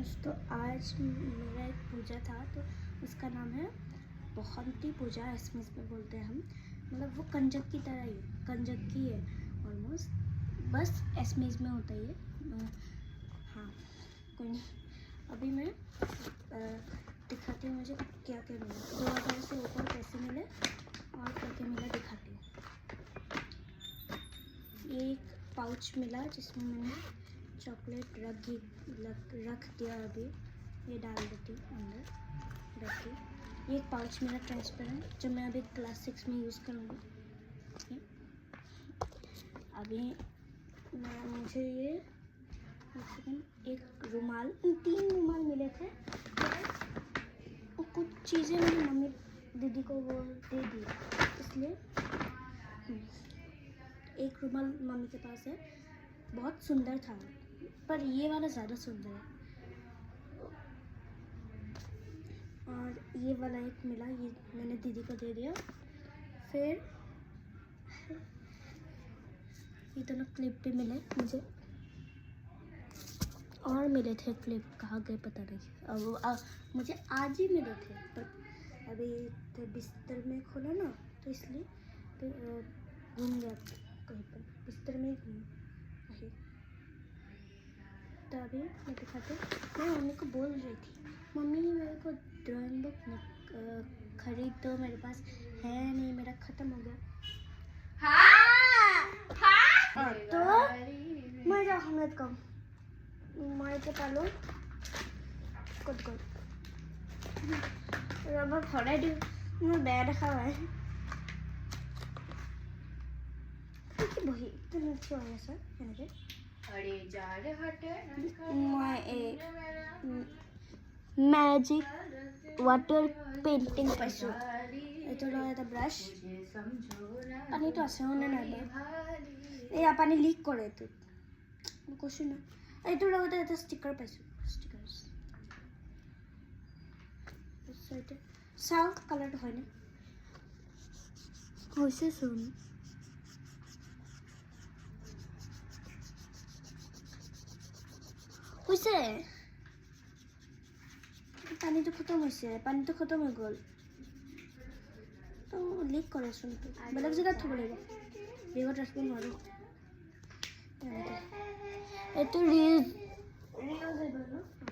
Friends, तो आज मेरा एक पूजा था, तो उसका नाम है बसंती पूजा, एसएमएस में बोलते हैं हम। मतलब वो कंजक की तरह ही है, कंजक की है ऑलमोस्ट, बस एसएमएस में होता ही है। हाँ कोई नहीं, अभी मैं दिखाती हूँ मुझे क्या क्या मिला। 2000 से ऊपर पैसे मिले और क्या क्या मिला दिखाती हूँ। ये एक पाउच मिला जिसमें मैंने चॉकलेट रख दिया। अभी ये डाल देती हूँ अंदर रख के। ये एक पाउच मिला ट्रांसपेरेंट, जो मैं अभी क्लास 6 में यूज़ करूँगी। अभी मुझे ये एक रुमाल, 3 रुमाल मिले थे। तो कुछ चीज़ें मेरी मम्मी दीदी को वो दे दी, इसलिए एक रुमाल मम्मी के पास है, बहुत सुंदर था, पर ये वाला ज़्यादा सुंदर है। और ये वाला एक मिला, ये मैंने दीदी को दे दिया। फिर ये दोनों क्लिप भी मिले मुझे, और मिले थे क्लिप, कहाँ गए पता नहीं। अब मुझे आज ही मिले थे, पर अभी तो बिस्तर में खोला ना, तो इसलिए घूम गया कहीं पर, बिस्तर में ही घूम। तो अभी मैं दिखाती हूँ। मैं मम्मी को बोल रही थी, मम्मी मेरे को ड्राइंग बुक खरीद दो, मेरे पास है नहीं, मेरा ख़त्म हो गया। हाँ तो मैं जा हमें कम मार के पालो कट कर रबर फराई दी मैं बेया देखा है कि बही तो नीचे हो गया सर এনেকে अरे जा रे हटे मैं मैजिक वाटर पेंटिंग पाइছো। এইটো লয় এটা ব্রাশ, পানীটো আছে নে নাই এই পানী লিক কৰে এইটো কৈছো না। এইটোৰ লগতে এটা ষ্টিকাৰ পাইছো, ষ্টিকাৰ্স চাও কালাৰটো হয়নে হৈছে চোন। হৈছে পানীটো খতম হৈছে, পানীটো খতম হৈ গ'ল, তো লিক কৰে চোন। বেলেগ জেগাত থ'ব লাগিব, বেগত ৰাখিব নোৱাৰো। এইটো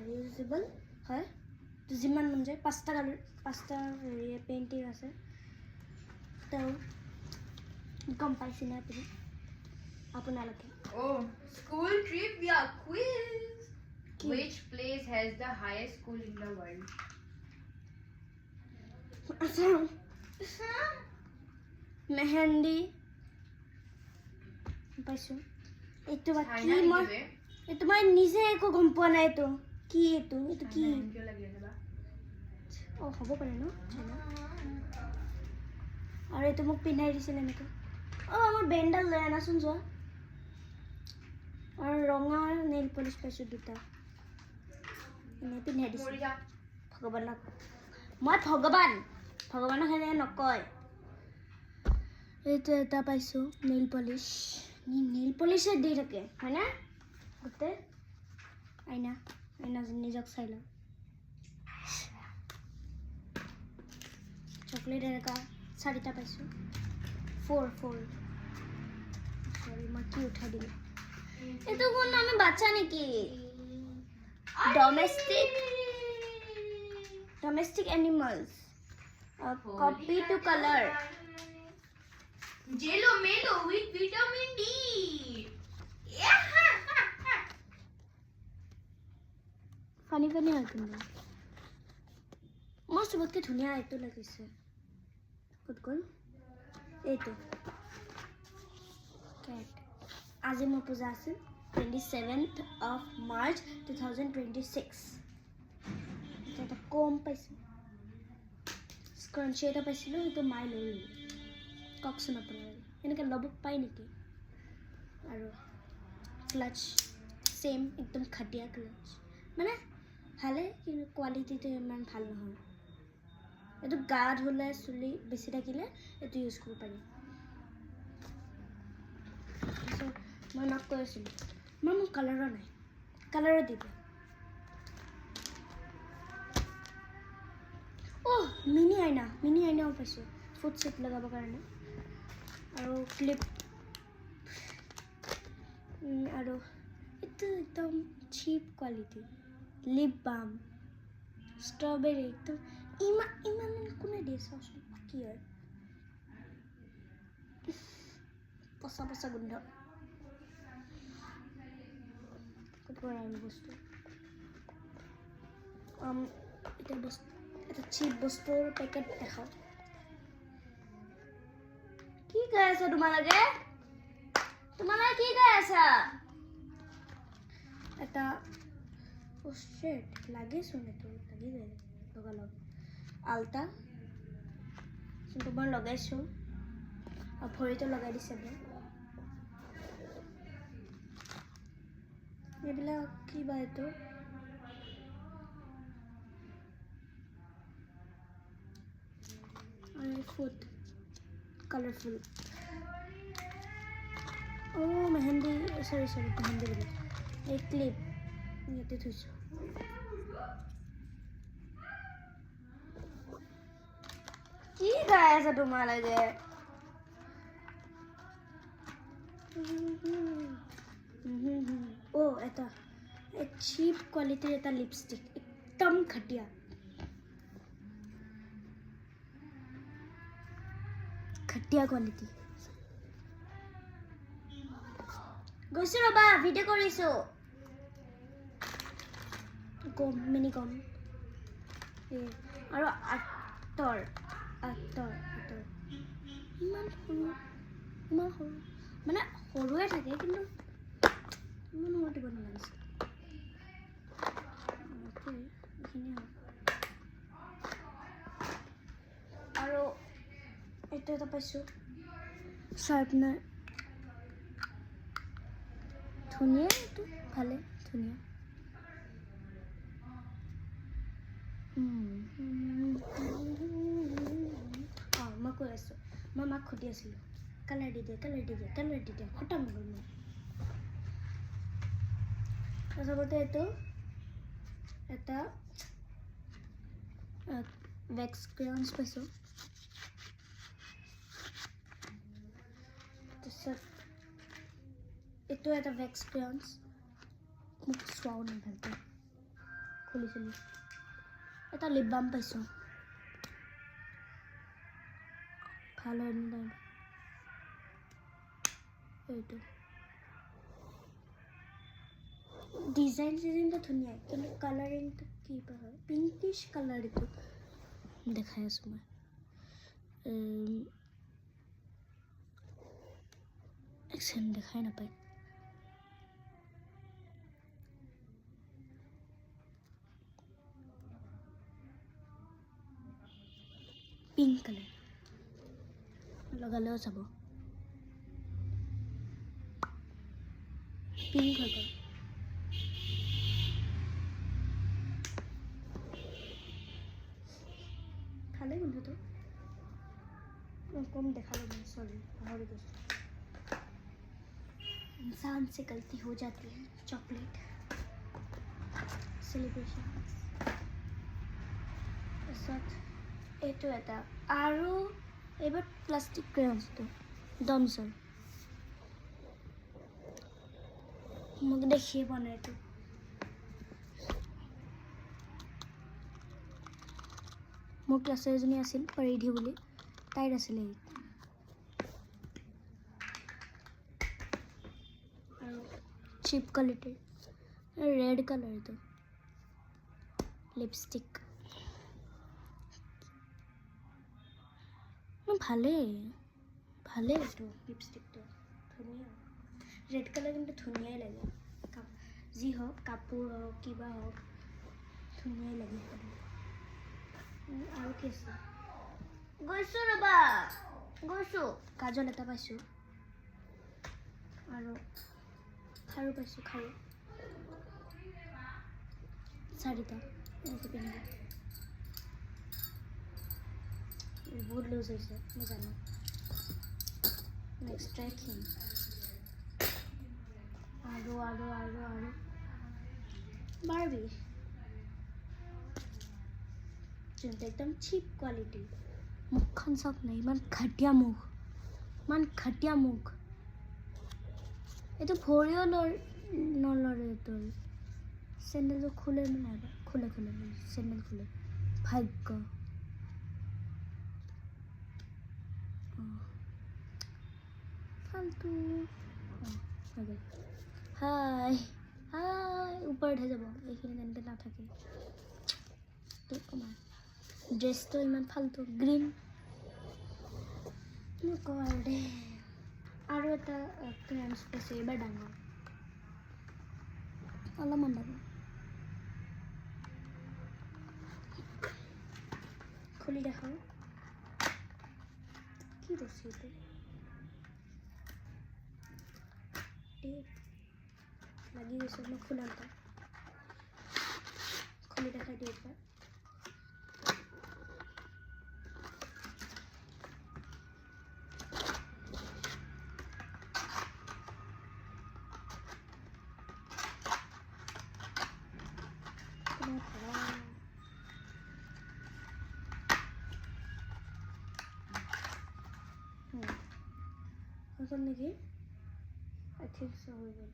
ৰিউজেবল হয়, যিমান মন যায়। 5টা কালাৰ, 5টা পেইণ্টিং আছে। তো গম পাইছে না আপুনি আপোনালোকে? Oh, school trip या quiz. Which place has the highest school in the world? Mehndi পাইছো। এইটো বাকি এইটো মই নিজে একো গম পোৱা নাই। এইটো কি? এইটো কি? অ হ'ব পাৰে ন, আৰু এইটো মোক পিন্ধাই দিছিল এনেকৈ। অ আমাৰ বেণ্ডাল লৈ আনাচোন যোৱা। আৰু ৰঙা নেইল পলিশ পাইছো 2টা, এনে পিন্ধাই দিছিল ভগৱানক। মই ভগৱানক সেনে নকয়। এইটো এটা পাইছো নেইল পলিশ, দি থাকে হয় না, গোটেই আইনা নিজক চাই লওঁ। চকলেট এনেকা 4টা পাইছো, 4 সরি মই কি উঠাই দিলো। এইটো কোন নামে বাচ্চা নেকি? domestic animals, copy to color, Jello Mello with vitamin D. Funny হয় কিন্তু মোৰ চবতকে ধুনীয়া এইটো লাগিছে। ক'ত গ'ল এইটো কেট। আজি মোৰ পূজা আছিল 27th of March 2026। এটা কম পাইছোঁ, স্ক্ৰাঞ্চি এটা পাইছিলোঁ, সেইটো মায়ে লৈ ল'লোঁ। কওকচোন আপোনালোকে এনেকৈ ল'ব পায় নেকি? আৰু ক্লাচ ছেইম, একদম খাটিয়া ক্লাচ, মানে ভালে, কিন্তু কোৱালিটিটো ইমান ভাল নহয়। এইটো গা ধুলে চুলি বেছি থাকিলে এইটো ইউজ কৰিব পাৰি। মই মাক কৈ আছিলোঁ, মোক কালাৰৰ নাই, কালাৰৰ দিব। মিনি আইনাও পাইছোঁ ফুট চেপ লগাবৰ কাৰণে আৰু ক্লিপ আৰু এইটো একদম চিপ কোৱালিটি লিপ বাম ষ্ট্ৰবেৰী একদম ইমান কোনে দিয়ে চাওচোন কি হয় পচা গোন্ধ ক'ৰ আৰু বস্তু এটা চিপ বস্তুৰ পেকেট দেখাওঁ কি কৈ আছা তোমালোকে কি কৈ আছা এটা পোষ্টেট লাগেচোন এইটো লাগি যায় লগালগ আল্টা যোনটো মই লগাইছোঁ আৰু ভৰিটো লগাই দিছে মই এইবিলাক কি বা এইটো ফুট কালাৰফুল মেহেন্দি চৰি মেহেন্দি বুলি এই ক্লিপ ইয়াতে থৈছোঁ কি গাই আছা তোমালোকে এটা চিপ কোৱালিটিৰ এটা লিপষ্টিক একদম ঘটিয়া কোৱালিটি গৈছোঁ ৰ'বা ভিডিঅ' কৰিছোঁ মিনি কম আৰু আঁতৰ ইমান সৰু মানে সৰুৱে থাকে কিন্তু ইমান সৰু দিব নালাগিছিল এইখিনিয়ে আৰু এইটো এটা পাইছোঁ শাৰ্পনাৰ ধুনীয়া এইটো ভালে ধুনীয়া মই কৈ আছোঁ মই মাক সুধি আছিলোঁ কালাৰ দি দিয়ে খতম হৈ গ'ল মোৰ তাৰপিছতে এইটো এটা ভেক্স ক্ৰেয়নছ পাইছোঁ তাৰপিছত এইটো এটা ভেক্স ক্ৰেয়নছ মোক চোৱাও নাই ভালকৈ খুলি এটা লিপ বাম পাইছোঁ ভাল হয় নাই এইটো ডিজাইনটো ধুনীয়া কিন্তু কালাৰিংটো কি বা হয় পিংকিছ কালাৰ এইটো দেখাই আছোঁ মই একচেণ্ট দেখাই নাপায় পিংক কালাৰ লগালেও চাব পিংক হৈ গ'ল ভালেই গোন্ধটো कम देखा लो मैं सॉरी हमारे दोस्तों इंसान से गलती हो जाती है चॉकलेट सेलिब्रेशन এইটো এটা আৰু এবাৰ প্লাষ্টিক ক্ৰেয়নছটো ডমছৰ মোক দেখিয়ে পোৱা নাই এইটো মোৰ ক্লাছৰ এজনী আছিল পৰিধি বুলি তাইৰ আছিলে আৰু চিপ কোৱালিটিৰ ৰেড কালাৰ এইটো লিপষ্টিক ভালেই এইটো লিপষ্টিকটো ধুনীয়া ৰেড কালাৰ কিন্তু ধুনীয়াই লাগে যি হওক কাপোৰ হওক কিবা হওক ধুনীয়াই লাগে আৰু কি আছে গৈছোঁ ৰ'বা কাজল এটা পাইছোঁ আৰু খাৰু পাইছোঁ চাৰিটা এনেকৈ পিন্ধি বহুত লুজ হৈছে মই জানো নেক্সট ট্ৰেকিং আৰু বাৰ্বি যোনটো একদম চিপ কোৱালিটি মুখখন চাওক নাই ইমান ঘাটিয়া মুখ এইটো ভৰিও নলৰে তোৰ চেণ্ডেলটো খোলে নে নাই খোলে চেণ্ডেল খোলে ভাগ্য ফাল্টু হাই ওপৰতহে যাব এইখিনি তেনেকৈ নাথাকে ড্ৰেছটো ইমান ফাল্টু গ্ৰীণ নকওঁ আৰু দেই আৰু এটা ক্ৰেঞ্চ পাইছে এইবাৰ ডাঙৰ অলপমান ডাঙৰ খুলি দেখাওঁ কি ৰছী এইটো লাগি গৈছে মই খোলা এটা খুলি দেখাই দিওঁ এতিয়া হৈ গ'ল নেকি ঠিক আছে হৈ গ'ল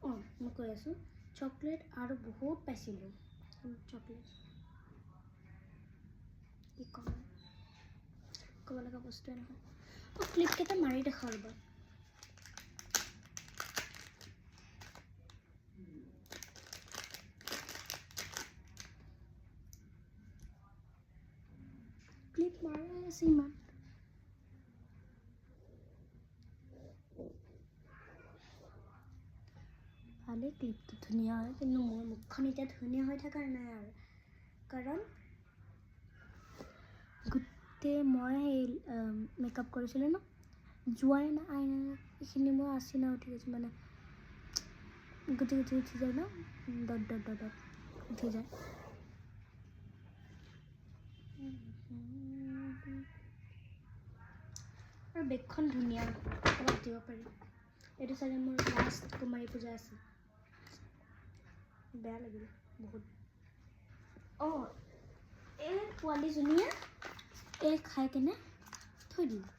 অঁ মই কৈ আছোঁ চকলেট আৰু বহুত পাইছিলোঁ চকলেট কি ক'ব লগা বস্তুৱে নহয় অঁ ক্লিপকেইটা মাৰি দেখাওঁ ৰ'বা ক্লিপ মাৰাই আছে ইমান ভালেই ক্লিপটো ধুনীয়া হয় কিন্তু মোৰ মুখখন এতিয়া ধুনীয়া হৈ থকাৰ নাই আৰু কাৰণ গোটেই মই সেই মেকআপ কৰিছিলোঁ ন যোৱাই নাই এইখিনি মই আচিনা উঠি গৈছোঁ মানে গুটি উঠি যায় ন ডট উঠি যায় আৰু বেগখন ধুনীয়া অলপ দিব পাৰি এইটো চাগে মোৰ লাষ্ট কুমাৰী পূজা আছিল বেয়া লাগিল বহুত অঁ এই পোৱালীজনীয়ে এই খাই কেনে থৈ দিলোঁ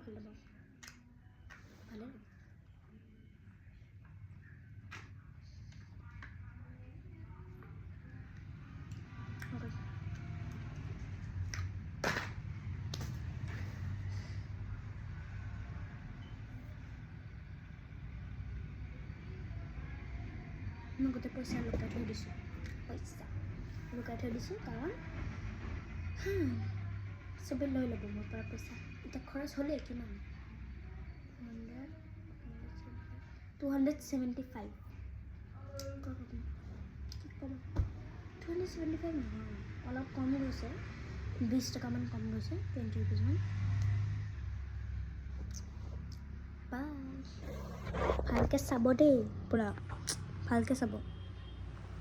ভালে পাওঁ ভালে মই গোটেই পইচা লুকাই থৈ দিছোঁ কাৰণ চবেই লৈ ল'ব মোৰ পৰা পইচা এতিয়া খৰচ হ'লেই কিমান 275 কি ক'ব 275 নহয় অলপ কম গৈছে 20 টকামান কম গৈছে 20 ৰুপিজমান বাই ভালকৈ চাব দেই পূৰা ভালকৈ চাব